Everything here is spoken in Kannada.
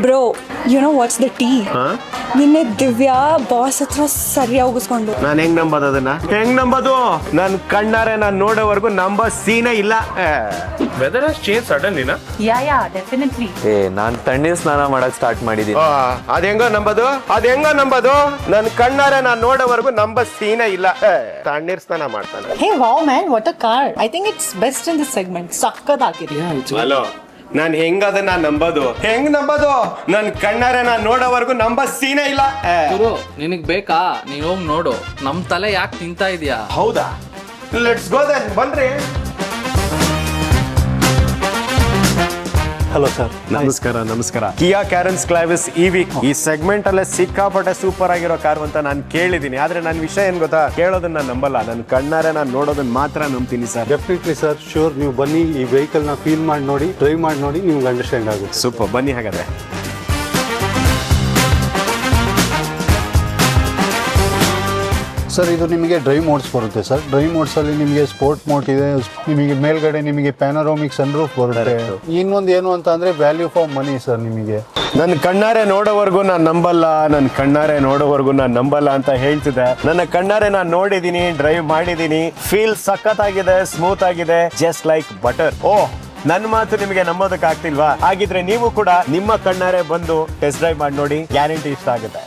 Bro you know what's the tea. ನಿನ್ನೆ ದಿವ್ಯಾ ಬಾಸ್ ಹತ್ರ ಸರಿಯಾಗಿ ಉಗಿಸ್ಕೊಂಡು. ನಾನು ಹೆಂಗ್ ನಂಬೋದು ಅದನ್ನ? ಹೆಂಗ್ ನಂಬೋದು? ನನ್ ಕಣ್ಣಾರೆ ನಾನು ನೋಡೋವರೆಗೂ ನಂಬೋ ಸೀನೇ ಇಲ್ಲ. ವೆದರ್ ಹ್ಯಾಸ್ ಚೇಂಜ್ ಸಡನ್ಲಿನಾ? Yeah definitely. ನಾನ್ ತಣ್ಣೀರ್ ಸ್ನಾನ ಮಾಡಕ್ ಸ್ಟಾರ್ಟ್ ಮಾಡಿದೀನಿ. ಅದ್ ಹೆಂಗೋ ನಂಬೋದು? ನನ್ ಕಣ್ಣಾರೆ ನಾನು ನೋಡೋವರೆಗೂ ನಂಬೋ ಸೀನೇ ಇಲ್ಲ. ತಣ್ಣೀರ್ ಸ್ನಾನ ಮಾಡ್ತಾನೆ. Hey wow man, what a car. I think it's best in this segment. ಸಕ್ಕತ್ತಾಗಿದೆ. ಹಲೋ, ನಾನ್ ಹೆಂಗ್ ಅದನ್ನ ನಂಬೋದು? ನನ್ ಕಣ್ಣಾರೆ ನಾನು ನೋಡೋವರೆಗೂ ನಂಬೋ ಸೀನೇ ಇಲ್ಲ. ಗುರು ನಿನಗ್ ಬೇಕಾ? ನೀನ್ ಹೋಗ್ ನೋಡು. ನಮ್ ತಲೆ ಯಾಕೆ ತಿಂತಾ ಇದೀಯಾ? ಹೌದಾ? Let's go then. ಬನ್ರಿ. Hello sir. ನಮಸ್ಕಾರ. ಕಿಯಾ ಕ್ಯಾರೆನ್ಸ್ ಕ್ಲಾವಿಸ್ ಈ ವೀಕ್ ಈ ಸೆಗ್ಮೆಂಟ್ ಅಲ್ಲೇ ಸಿಕ್ಕಾಪಟ್ಟೆ ಸೂಪರ್ ಆಗಿರೋ ಕಾರು ಅಂತ ನಾನು ಕೇಳಿದೀನಿ. ಆದ್ರೆ ನನ್ನ ವಿಷಯ ಏನ್ ಗೊತ್ತಾ? ಕೇಳೋದನ್ನ ನಾನು ನಂಬಲ್ಲ. ನನ್ನ ಕಣ್ಣಾರೆ ನಾನು ನೋಡೋದನ್ನ ಮಾತ್ರ ನಂಬ್ತೀನಿ ಸರ್. Definitely sir, sure. ನೀವು ಬನ್ನಿ, ಈ ವೆಹಿಕಲ್ ನ ಫೀಲ್ ಮಾಡಿ ನೋಡಿ, ಡ್ರೈವ್ ಮಾಡಿ ನೋಡಿ, ನಿಮ್ಗೆ ಅಂಡರ್ಸ್ಟ್ಯಾಂಡ್ ಆಗುತ್ತೆ. ಸೂಪರ್, ಬನ್ನಿ ಹಾಗಾದ್ರೆ. ಸರ್, ಇದು ನಿಮಗೆ ಡ್ರೈವ್ ಮೋಡ್ಸ್ ಬರುತ್ತೆ ಸರ್. ಡ್ರೈವ್ ಮೋಡ್ಸ್ ಅಲ್ಲಿ ನಿಮಗೆ ಸ್ಪೋರ್ಟ್ ಮೋಡ್ ಇದೆ, ನಿಮಗೆ ಮೇಲ್ಗಡೆ ನಿಮಗೆ ಪ್ಯಾನೋರಾಮಿಕ್ ಸನ್ರೂಫ್ ಬರುತ್ತೆ. ಇನ್ನೊಂದು ಏನು ಅಂತ ಅಂದ್ರೆ ವ್ಯಾಲ್ಯೂ ಫಾರ್ ಮನಿ ಸರ್. ನಿಮಗೆ ನನ್ನ ಕಣ್ಣಾರೆ ನೋಡೋವರೆಗೂ ನಾನು ನಂಬಲ್ಲ ಅಂತ ಹೇಳ್ತಿದ್ದೆ. ನನ್ನ ಕಣ್ಣಾರೆ ನಾನು ನೋಡಿದೀನಿ, ಡ್ರೈವ್ ಮಾಡಿದೀನಿ. ಫೀಲ್ ಸಖತ್ತಾಗಿದೆ, ಸ್ಮೂತ್ ಆಗಿದೆ, ಜಸ್ಟ್ ಲೈಕ್ ಬಟರ್. ನನ್ನ ಮಾತು ನಿಮಗೆ ನಂಬೋದಕ್ಕೆ ಆಗ್ತಿಲ್ವಾ? ಹಾಗಿದ್ರೆ ನೀವು ಕೂಡ ನಿಮ್ಮ ಕಣ್ಣಾರೆ ಬಂದು ಟೆಸ್ಟ್ ಡ್ರೈವ್ ಮಾಡಿ ನೋಡಿ, ಗ್ಯಾರಂಟಿ ಇಷ್ಟ ಆಗುತ್ತೆ.